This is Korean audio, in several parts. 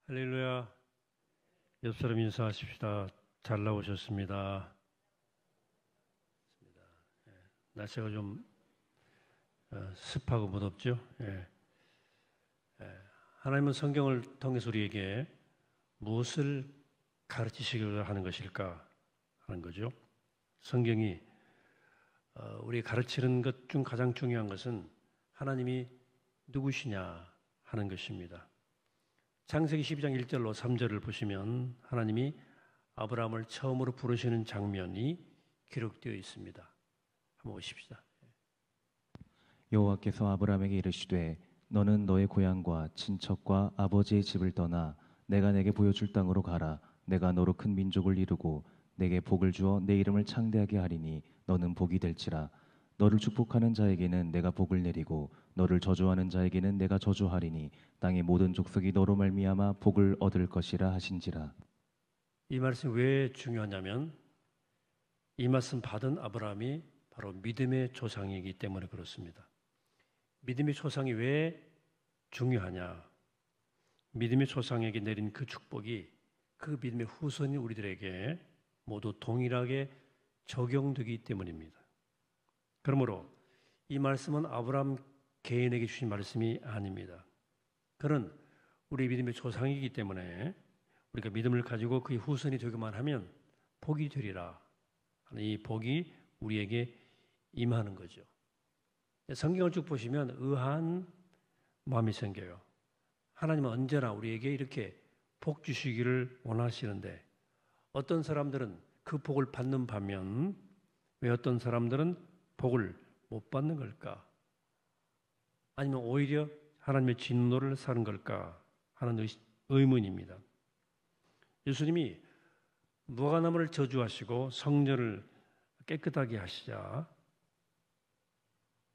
할렐루야. 옆 사람 인사하십시다. 잘 나오셨습니다. 날씨가 좀 습하고 무덥죠. 하나님은 성경을 통해서 우리에게 무엇을 가르치시려고 하는 것일까 하는 거죠. 성경이 우리 가르치는 것 중 가장 중요한 것은 하나님이 누구시냐 하는 것입니다. 창세기 12장 1절로 3절을 보시면 하나님이 아브라함을 처음으로 부르시는 장면이 기록되어 있습니다. 한번 보십시다. 여호와께서 아브라함에게 이르시되 너는 너의 고향과 친척과 아버지의 집을 떠나 내가 내게 보여줄 땅으로 가라. 내가 너로 큰 민족을 이루고 내게 복을 주어 내 이름을 창대하게 하리니 너는 복이 될지라. 너를 축복하는 자에게는 내가 복을 내리고 너를 저주하는 자에게는 내가 저주하리니 땅의 모든 족속이 너로 말미암아 복을 얻을 것이라 하신지라. 이 말씀이 왜 중요하냐면 이 말씀 받은 아브라함이 바로 믿음의 조상이기 때문에 그렇습니다. 믿음의 조상이 왜 중요하냐? 믿음의 조상에게 내린 그 축복이 그 믿음의 후손인 우리들에게 모두 동일하게 적용되기 때문입니다. 그러므로 이 말씀은 아브라함 개인에게 주신 말씀이 아닙니다. 그는 우리 믿음의 조상이기 때문에 우리가 믿음을 가지고 그의 후손이 되기만 하면 복이 되리라 하는 이 복이 우리에게 임하는 거죠. 성경을 쭉 보시면 의아한 마음이 생겨요. 하나님은 언제나 우리에게 이렇게 복 주시기를 원하시는데 어떤 사람들은 그 복을 받는 반면 왜 어떤 사람들은 복을 못 받는 걸까? 아니면 오히려 하나님의 진노를 사는 걸까 하는 의문입니다. 예수님이 무화과나무를 저주하시고 성전을 깨끗하게 하시자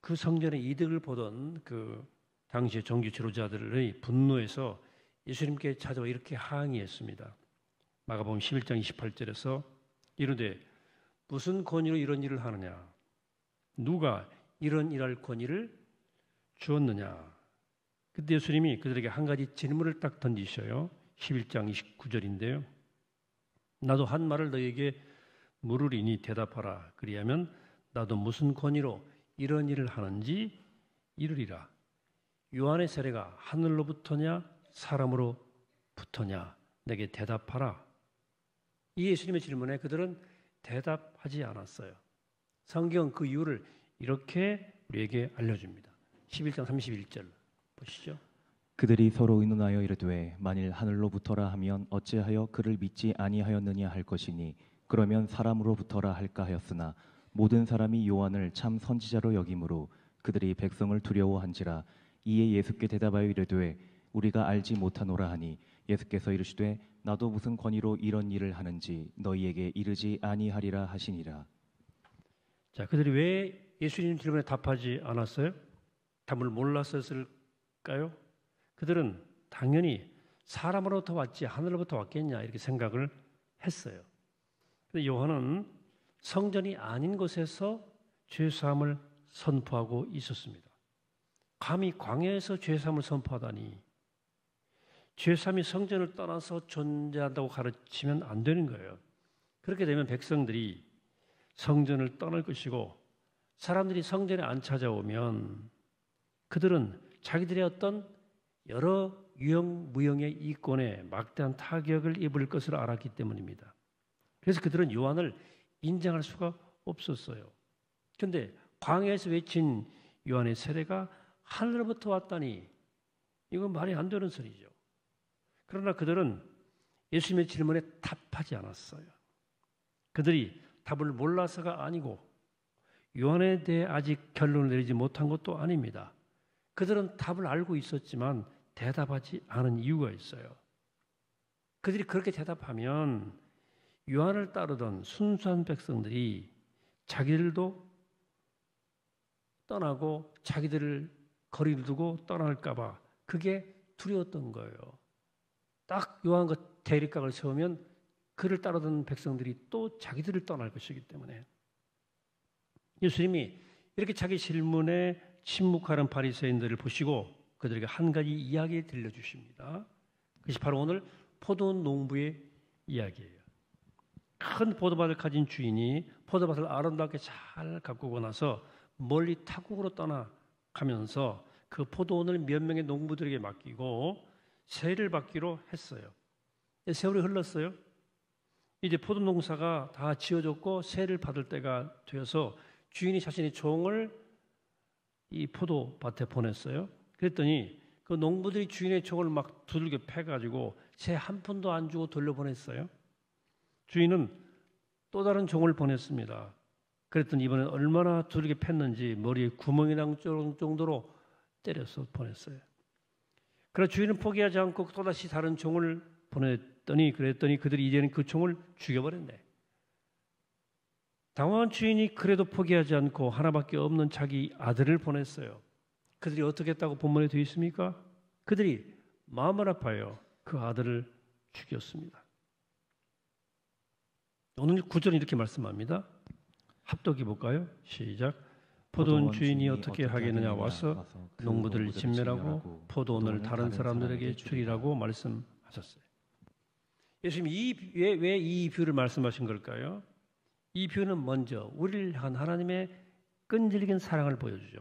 그 성전의 이득을 보던 그 당시의 종교 지도자들의 분노에서 예수님께 찾아와 이렇게 항의했습니다. 마가복음 11장 28절에서 이르되 무슨 권위로 이런 일을 하느냐? 누가 이런 일할 권위를 주었느냐? 그때 예수님이 그들에게 한 가지 질문을 딱 던지셔요. 11장 29절인데요. 나도 한 말을 너에게 물으리니 대답하라. 그리하면 나도 무슨 권위로 이런 일을 하는지 이르리라. 요한의 세례가 하늘로부터냐 사람으로부터냐 내게 대답하라. 이 예수님의 질문에 그들은 대답하지 않았어요. 성경 그 이유를 이렇게 우리에게 알려줍니다. 11장 31절 보시죠. 그들이 서로 의논하여 이르되 만일 하늘로부터라 하면 어찌하여 그를 믿지 아니하였느냐 할 것이니 그러면 사람으로부터라 할까 하였으나 모든 사람이 요한을 참 선지자로 여김으로 그들이 백성을 두려워한지라. 이에 예수께 대답하여 이르되 우리가 알지 못하노라 하니 예수께서 이르시되 나도 무슨 권위로 이런 일을 하는지 너희에게 이르지 아니하리라 하시니라. 자, 그들이 왜 예수님 질문에 답하지 않았어요? 답을 몰랐었을까요? 그들은 당연히 사람으로부터 왔지 하늘로부터 왔겠냐 이렇게 생각을 했어요. 근데 요한은 성전이 아닌 곳에서 죄사함을 선포하고 있었습니다. 감히 광야에서 죄사함을 선포하다니 죄사함이 성전을 떠나서 존재한다고 가르치면 안 되는 거예요. 그렇게 되면 백성들이 성전을 떠날 것이고 사람들이 성전에 안 찾아오면 그들은 자기들의 어떤 여러 유형 무형의 이권에 막대한 타격을 입을 것을 알았기 때문입니다. 그래서 그들은 요한을 인정할 수가 없었어요. 그런데 광야에서 외친 요한의 세례가 하늘로부터 왔다니 이건 말이 안 되는 소리죠. 그러나 그들은 예수님의 질문에 답하지 않았어요. 그들이 답을 몰라서가 아니고 요한에 대해 아직 결론을 내리지 못한 것도 아닙니다. 그들은 답을 알고 있었지만 대답하지 않은 이유가 있어요. 그들이 그렇게 대답하면 요한을 따르던 순수한 백성들이 자기들도 떠나고 자기들을 거리를 두고 떠날까 봐 그게 두려웠던 거예요. 딱 요한과 대립각을 세우면 그를 따르던 백성들이 또 자기들을 떠날 것이기 때문에 예수님이 이렇게 자기 질문에 침묵하는 바리새인들을 보시고 그들에게 한 가지 이야기 들려주십니다. 그것이 바로 오늘 포도 농부의 이야기예요. 큰 포도밭을 가진 주인이 포도밭을 아름답게 잘 가꾸고 나서 멀리 타국으로 떠나가면서 그 포도원을 몇 명의 농부들에게 맡기고 세를 받기로 했어요. 세월이 흘렀어요. 이제 포도 농사가 다 지어졌고 세를 받을 때가 되어서 주인이 자신의 종을 이 포도밭에 보냈어요. 그랬더니 그 농부들이 주인의 종을 막 두들겨 패가지고 새 한 푼도 안 주고 돌려보냈어요. 주인은 또 다른 종을 보냈습니다. 그랬더니 이번엔 얼마나 두들겨 팼는지 머리에 구멍이 날 정도로 때려서 보냈어요. 그래서 주인은 포기하지 않고 또다시 다른 종을 보냈더니 그랬더니 그들이 이제는 그 종을 죽여버렸네. 당황한 주인이 그래도 포기하지 않고 하나밖에 없는 자기 아들을 보냈어요. 그들이 어떻게 했다고 본문에 되어 있습니까? 그들이 마음을 아파요. 그 아들을 죽였습니다. 오늘 구절은 이렇게 말씀합니다. 합독해 볼까요? 시작. 포도원 주인이 어떻게 하겠느냐 와서 농부들을 진멸하고 포도원을 다른 사람들에게 주리라고 말씀하셨어요. 예수님이 왜 이 비유를 말씀하신 걸까요? 이 비유는 먼저 우리를 향한 하나님의 끈질긴 사랑을 보여주죠.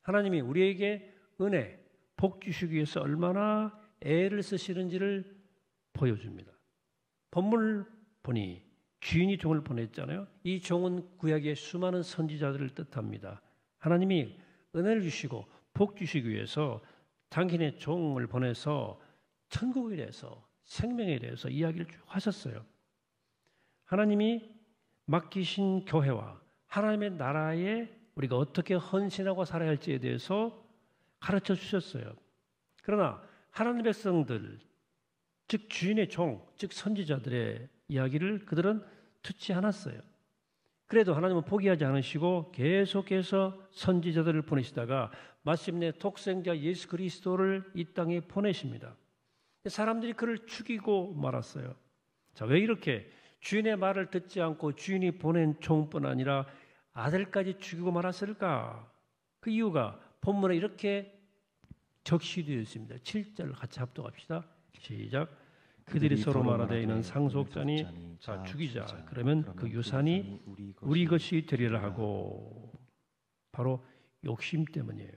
하나님이 우리에게 은혜, 복 주시기 위해서 얼마나 애를 쓰시는지를 보여줍니다. 본문을 보니 주인이 종을 보냈잖아요. 이 종은 구약의 수많은 선지자들을 뜻합니다. 하나님이 은혜를 주시고 복 주시기 위해서 당신의 종을 보내서 천국에 대해서 생명에 대해서 이야기를 쭉 하셨어요. 하나님이 맡기신 교회와 하나님의 나라에 우리가 어떻게 헌신하고 살아야 할지에 대해서 가르쳐 주셨어요. 그러나 하나님의 백성들, 즉 주인의 종, 즉 선지자들의 이야기를 그들은 듣지 않았어요. 그래도 하나님은 포기하지 않으시고 계속해서 선지자들을 보내시다가 마침내 독생자 예수 그리스도를 이 땅에 보내십니다. 사람들이 그를 죽이고 말았어요. 자, 왜 이렇게 주인의 말을 듣지 않고 주인이 보낸 종뿐 아니라 아들까지 죽이고 말았을까? 그 이유가 본문에 이렇게 적시되어 있습니다. 7절 같이 합독합시다. 시작. 그들이 서로 말하되 이는 상속자니 자 죽이자. 그러면 그 유산이 우리 것이 되리라 하고, 바로 욕심 때문이에요.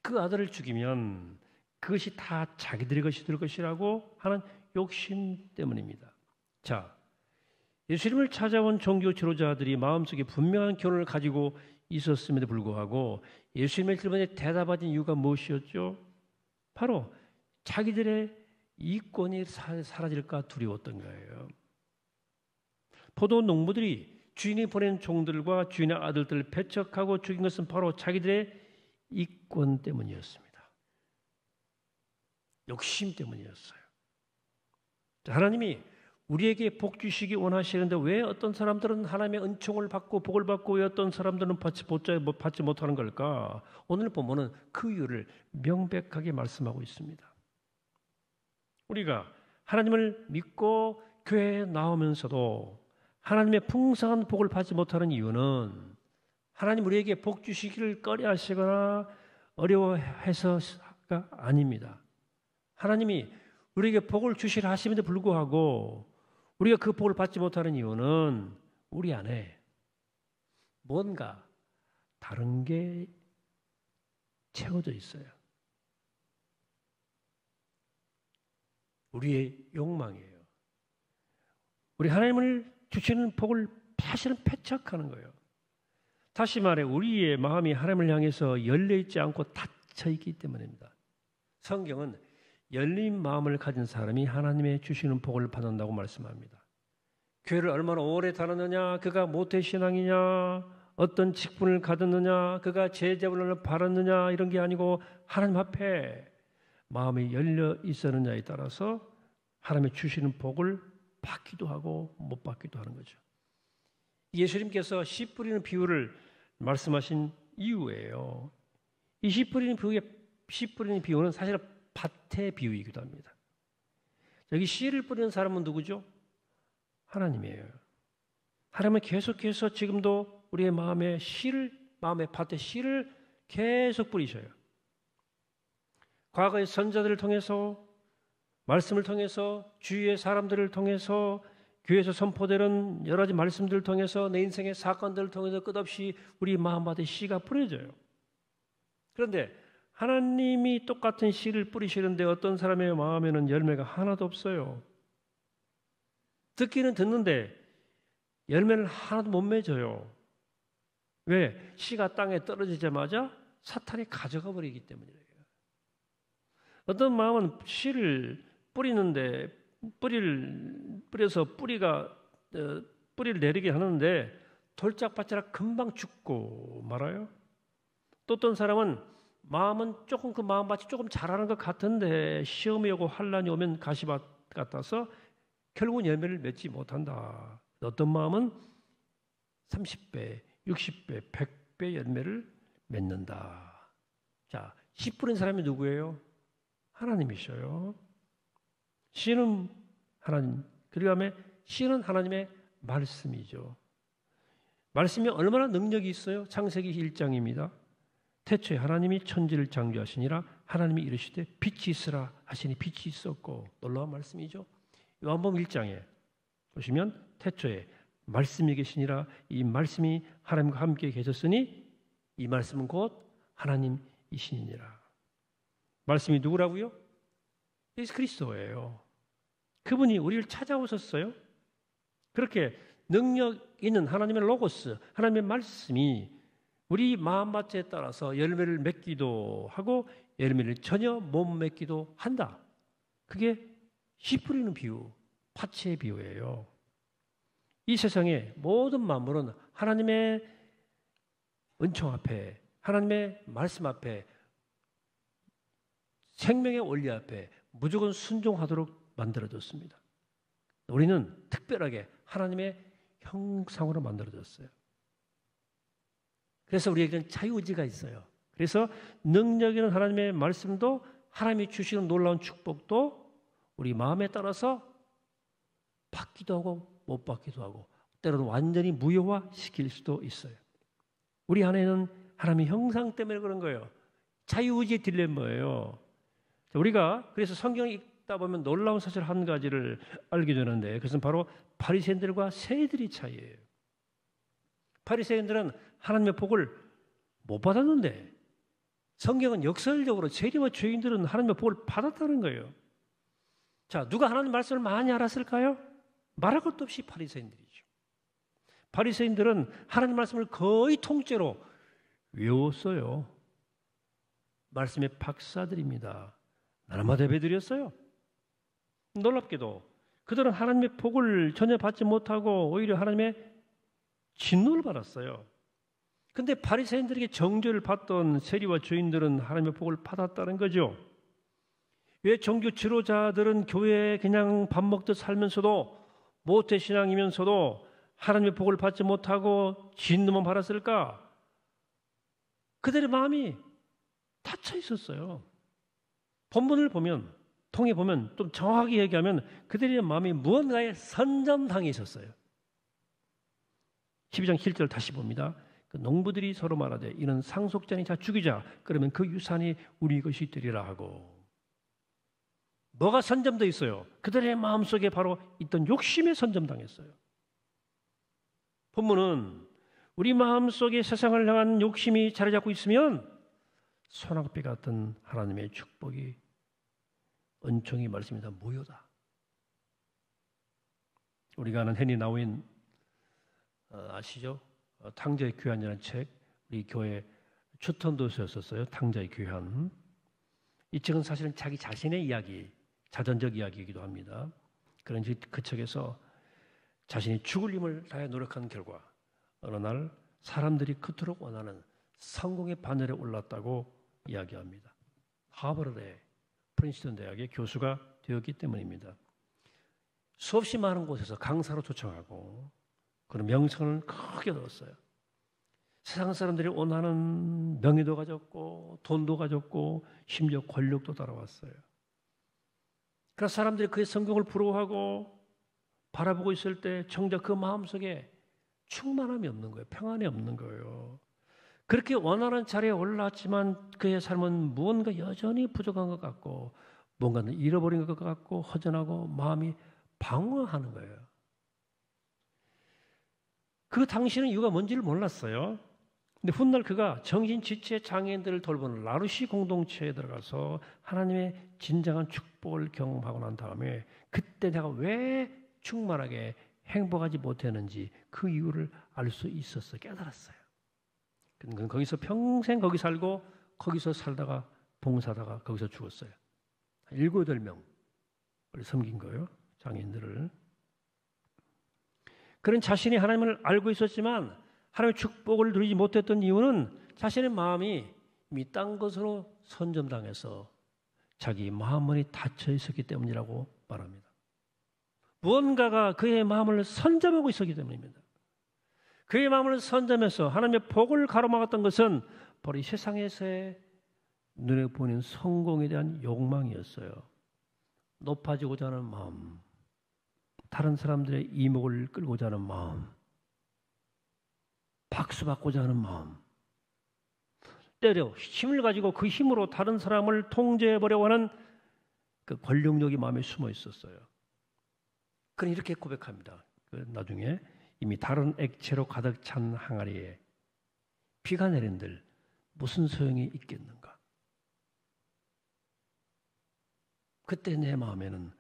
그 아들을 죽이면 그것이 다 자기들의 것이 될 것이라고 하는 욕심 때문입니다. 자, 예수님을 찾아온 종교 지도자들이 마음속에 분명한 교훈을 가지고 있었음에도 불구하고 예수님의 질문에 대답하신 이유가 무엇이었죠? 바로 자기들의 이권이 사라질까 두려웠던 거예요. 포도 농부들이 주인이 보낸 종들과 주인의 아들들을 배척하고 죽인 것은 바로 자기들의 이권 때문이었습니다. 욕심 때문이었어요. 하나님이 우리에게 복 주시기 원하시는데 왜 어떤 사람들은 하나님의 은총을 받고 복을 받고 왜 어떤 사람들은 받지 못하는 걸까? 오늘 본문은 그 이유를 명백하게 말씀하고 있습니다. 우리가 하나님을 믿고 교회에 나오면서도 하나님의 풍성한 복을 받지 못하는 이유는 하나님 우리에게 복 주시기를 꺼려하시거나 어려워해서가 아닙니다. 하나님이 우리에게 복을 주시라 하심에도 불구하고 우리가 그 복을 받지 못하는 이유는 우리 안에 뭔가 다른 게 채워져 있어요. 우리의 욕망이에요. 우리 하나님을 주시는 복을 사실은 패착하는 거예요. 다시 말해 우리의 마음이 하나님을 향해서 열려있지 않고 닫혀있기 때문입니다. 성경은 열린 마음을 가진 사람이 하나님의 주시는 복을 받는다고 말씀합니다. 교회를 얼마나 오래 다녔느냐, 그가 모태신앙이냐, 어떤 직분을 가졌느냐, 그가 제자분을 바랐느냐 이런 게 아니고 하나님 앞에 마음이 열려 있었느냐에 따라서 하나님의 주시는 복을 받기도 하고 못 받기도 하는 거죠. 예수님께서 씨 뿌리는 비유를 말씀하신 이유예요. 이 씨 뿌리는 비유는 사실 밭의 비유이기도 합니다. 여기 씨를 뿌리는 사람은 누구죠? 하나님이에요. 하나님은 계속해서 지금도 우리의 마음의 밭에 씨를 계속 뿌리셔요. 과거의 선자들을 통해서 말씀을 통해서 주위의 사람들을 통해서 교회에서 선포되는 여러 가지 말씀들을 통해서 내 인생의 사건들을 통해서 끝없이 우리 마음밭에 씨가 뿌려져요. 그런데 하나님이 똑같은 씨를 뿌리시는데 어떤 사람의 마음에는 열매가 하나도 없어요. 듣기는 듣는데 열매는 하나도 못 맺어요. 왜? 씨가 땅에 떨어지자마자 사탄이 가져가 버리기 때문이에요. 어떤 마음은 씨를 뿌리는데 뿌려서 뿌리를 내리게 하는데 돌짝밭이라 금방 죽고 말아요. 또 어떤 사람은 마음은 조금 그 마음밭이 조금 자라는 것 같은데 시험이 오고 환란이 오면 가시밭 같아서 결국은 열매를 맺지 못한다. 어떤 마음은 30배, 60배, 100배 열매를 맺는다. 자, 씨 뿌린 사람이 누구예요? 하나님이셔요. 씨는 하나님, 그리고 다음에 씨는 하나님의 말씀이죠. 말씀이 얼마나 능력이 있어요? 창세기 1장입니다. 태초에 하나님이 천지를 창조하시니라 하나님이 이르시되 빛이 있으라 하시니 빛이 있었고, 놀라운 말씀이죠. 요한복음 1장에 보시면 태초에 말씀이 계시니라 이 말씀이 하나님과 함께 계셨으니 이 말씀은 곧 하나님이시니라. 말씀이 누구라고요? 예수 그리스도예요. 그분이 우리를 찾아오셨어요. 그렇게 능력 있는 하나님의 로고스, 하나님의 말씀이 우리 마음밭에 따라서 열매를 맺기도 하고 열매를 전혀 못 맺기도 한다. 그게 씨 뿌리는 비유, 파츠의 비유예요. 이 세상의 모든 만물은 하나님의 은총 앞에, 하나님의 말씀 앞에, 생명의 원리 앞에 무조건 순종하도록 만들어졌습니다. 우리는 특별하게 하나님의 형상으로 만들어졌어요. 그래서 우리에게는 자유의지가 있어요. 그래서 능력 있는 하나님의 말씀도 하나님이 주시는 놀라운 축복도 우리 마음에 따라서 받기도 하고 못 받기도 하고 때로는 완전히 무효화시킬 수도 있어요. 우리 안에는 하나님의 형상 때문에 그런 거예요. 자유의지의 딜레마예요. 우리가 그래서 성경을 읽다 보면 놀라운 사실 한 가지를 알게 되는데 그것은 바로 바리새인들과 세리들의 차이예요. 바리새인들은 하나님의 복을 못 받았는데 성경은 역설적으로 세리와 죄인들은 하나님의 복을 받았다는 거예요. 자, 누가 하나님 말씀을 많이 알았을까요? 말할 것도 없이 바리새인들이죠. 바리새인들은 하나님 말씀을 거의 통째로 외웠어요. 말씀의 박사들입니다. 나라마다 예배드렸어요. 놀랍게도 그들은 하나님의 복을 전혀 받지 못하고 오히려 하나님의 진노를 받았어요. 근데 바리새인들에게 정죄를 받던 세리와 죄인들은 하나님의 복을 받았다는 거죠. 왜 종교 지도자들은 교회에 그냥 밥 먹듯 살면서도 모태신앙이면서도 하나님의 복을 받지 못하고 진노만 받았을까? 그들의 마음이 닫혀 있었어요. 본문을 보면, 통해 보면 좀 정확하게 얘기하면 그들의 마음이 무언가에 선점당해 있었어요. 12장 7절 다시 봅니다. 그 농부들이 서로 말하되 이는 상속자니 자 죽이자. 그러면 그 유산이 우리 것이 되리라 하고. 뭐가 선점되어 있어요? 그들의 마음속에 바로 있던 욕심에 선점당했어요. 본문은 우리 마음속에 세상을 향한 욕심이 자리 잡고 있으면 소낙비 같은 하나님의 축복이 은총이 말씀이다 무효다. 우리가 아는 헨리 나우인 아시죠? 탕자의 교환이라는 책, 우리 교회 추천도서였었어요. 탕자의 교환. 이 책은 사실은 자기 자신의 이야기, 자전적 이야기이기도 합니다. 그런지 그 책에서 자신이 죽을 힘을 다해 노력한 결과 어느 날 사람들이 그토록 원하는 성공의 바늘에 올랐다고 이야기합니다. 하버드대, 프린스턴 대학의 교수가 되었기 때문입니다. 수없이 많은 곳에서 강사로 초청하고 그런 명성을 크게 얻었어요. 세상 사람들이 원하는 명예도 가졌고 돈도 가졌고 심지어 권력도 따라왔어요. 그래서 사람들이 그의 성공을 부러워하고 바라보고 있을 때 정작 그 마음속에 충만함이 없는 거예요. 평안이 없는 거예요. 그렇게 원하는 자리에 올랐지만 그의 삶은 무언가 여전히 부족한 것 같고 뭔가는 잃어버린 것 같고 허전하고 마음이 방황하는 거예요. 그 당시는 이유가 뭔지를 몰랐어요. 근데 훗날 그가 정신지체 장애인들을 돌보는 라루시 공동체에 들어가서 하나님의 진정한 축복을 경험하고 난 다음에 그때 내가 왜 충만하게 행복하지 못했는지 그 이유를 알 수 있었어요. 깨달았어요. 그는 거기서 평생 거기 살고 거기서 살다가 봉사하다가 거기서 죽었어요. 7, 8명을 섬긴 거예요. 장애인들을. 그런 자신이 하나님을 알고 있었지만 하나님의 축복을 누리지 못했던 이유는 자신의 마음이 이미 딴 것으로 선점당해서 자기 마음이 닫혀 있었기 때문이라고 말합니다. 무언가가 그의 마음을 선점하고 있었기 때문입니다. 그의 마음을 선점해서 하나님의 복을 가로막았던 것은 바로 이 세상에서의 눈에 보이는 성공에 대한 욕망이었어요. 높아지고자 하는 마음, 다른 사람들의 이목을 끌고자 하는 마음, 박수받고자 하는 마음, 때려 힘을 가지고 그 힘으로 다른 사람을 통제해보려고 하는 그 권력력이 마음에 숨어 있었어요. 그는 이렇게 고백합니다. 나중에 이미 다른 액체로 가득 찬 항아리에 비가 내린들 무슨 소용이 있겠는가? 그때 내 마음에는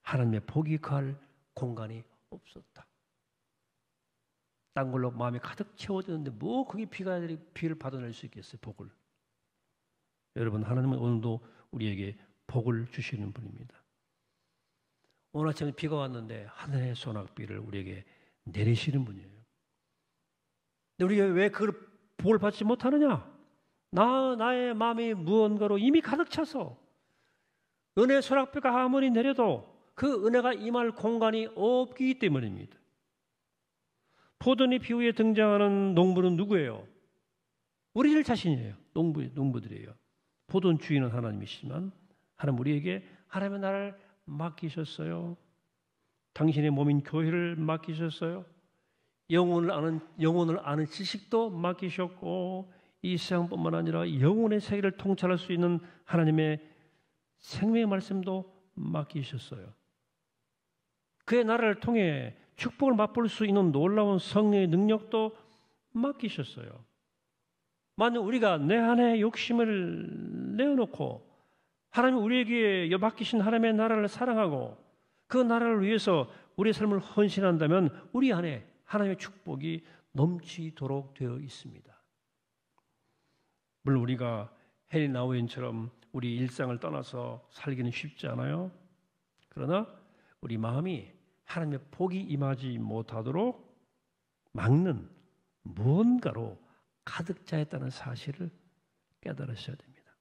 하나님의 복이 거할 공간이 없었다. 딴 걸로 마음이 가득 채워졌는데 뭐 거기 비를 받아낼 수 있겠어요, 복을. 여러분, 하나님은 오늘도 우리에게 복을 주시는 분입니다. 오늘 아침에 비가 왔는데 하늘의 소낙비를 우리에게 내리시는 분이에요. 근데 우리가 왜 그 복을 받지 못하느냐? 나의 마음이 무언가로 이미 가득 차서 은혜의 소낙비가 아무리 내려도 그 은혜가 임할 공간이 없기 때문입니다. 포도잎 이후에 등장하는 농부는 누구예요? 우리들 자신이에요. 농부들이에요. 포도는 주인은 하나님이시지만 하나님 우리에게 하나님의 나라를 맡기셨어요. 당신의 몸인 교회를 맡기셨어요. 영혼을 아는 지식도 맡기셨고 이 세상뿐만 아니라 영혼의 세계를 통찰할 수 있는 하나님의 생명의 말씀도 맡기셨어요. 그의 나라를 통해 축복을 맛볼 수 있는 놀라운 성령의 능력도 맡기셨어요. 만약 우리가 내 안에 욕심을 내어놓고 하나님 우리에게 맡기신 하나님의 나라를 사랑하고 그 나라를 위해서 우리의 삶을 헌신한다면 우리 안에 하나님의 축복이 넘치도록 되어 있습니다. 물론 우리가 헨리 나우엔처럼 우리 일상을 떠나서 살기는 쉽지 않아요. 그러나 우리 마음이 하나님의 복이 임하지 못하도록 막는 무언가로 가득 차 있다는 사실을 깨달으셔야 됩니다.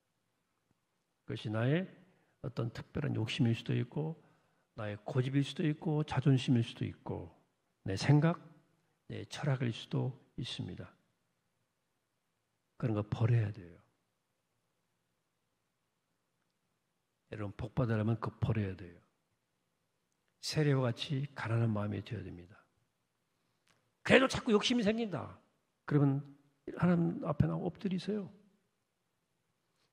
그것이 나의 어떤 특별한 욕심일 수도 있고 나의 고집일 수도 있고 자존심일 수도 있고 내 생각, 내 철학일 수도 있습니다. 그런 거 버려야 돼요. 여러분 복 받으려면 그거 버려야 돼요. 세례와 같이 가난한 마음이 되어야 됩니다. 그래도 자꾸 욕심이 생긴다. 그러면 하나님 앞에 나와 엎드리세요.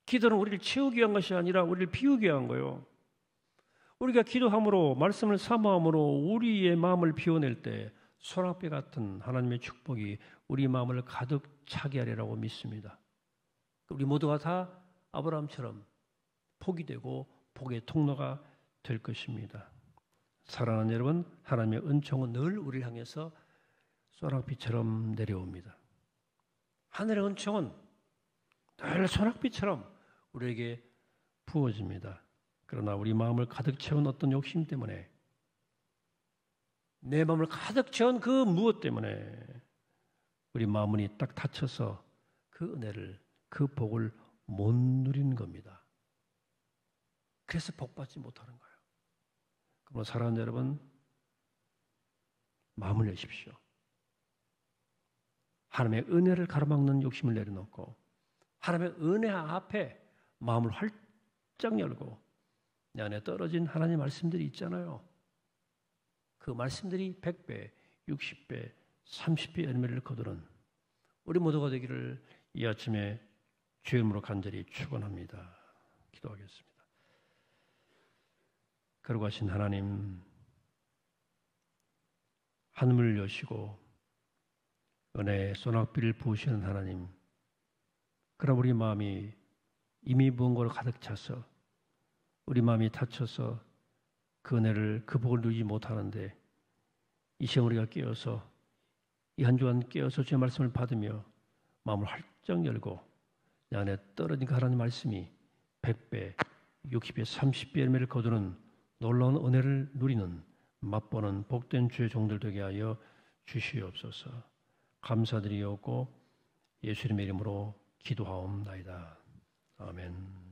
기도는 우리를 채우기 위한 것이 아니라 우리를 비우기 위한 거예요. 우리가 기도함으로 말씀을 사모함으로 우리의 마음을 비워낼 때 소낙비 같은 하나님의 축복이 우리 마음을 가득 차게 하리라고 믿습니다. 우리 모두가 다 아브라함처럼 복이 되고 복의 통로가 될 것입니다. 사랑하는 여러분, 하나님의 은총은 늘 우리를 향해서 소낙비처럼 내려옵니다. 하늘의 은총은 늘 소낙비처럼 우리에게 부어집니다. 그러나 우리 마음을 가득 채운 어떤 욕심 때문에 내 마음을 가득 채운 그 무엇 때문에 우리 마음이 딱 닫혀서 그 은혜를, 그 복을 못 누리는 겁니다. 그래서 복받지 못하는 거예요. 그러므로 사랑하는 여러분, 마음을 내십시오. 하나님의 은혜를 가로막는 욕심을 내려놓고 하나님의 은혜 앞에 마음을 활짝 열고 내 안에 떨어진 하나님의 말씀들이 있잖아요. 그 말씀들이 100배, 60배, 30배 열매를 거두는 우리 모두가 되기를 이 아침에 주의 이름으로 간절히 축원합니다. 기도하겠습니다. 거룩하신 하나님, 하늘을 여시고 은혜의 소낙비를 부으시는 하나님, 그럼 우리 마음이 이미 무언가로 가득 차서 우리 마음이 다쳐서 그 은혜를, 그 복을 누리지 못하는데, 이 시간 우리가 깨어서, 이 한 주간 깨어서 주의 말씀을 받으며 마음을 활짝 열고 내 안에 떨어진 그 하나님 말씀이 100배, 60배, 30배 열매를 거두는 놀라운 은혜를 누리는 맛보는 복된 주의 종들 되게 하여 주시옵소서. 감사드리옵고 예수님의 이름으로 기도하옵나이다. 아멘.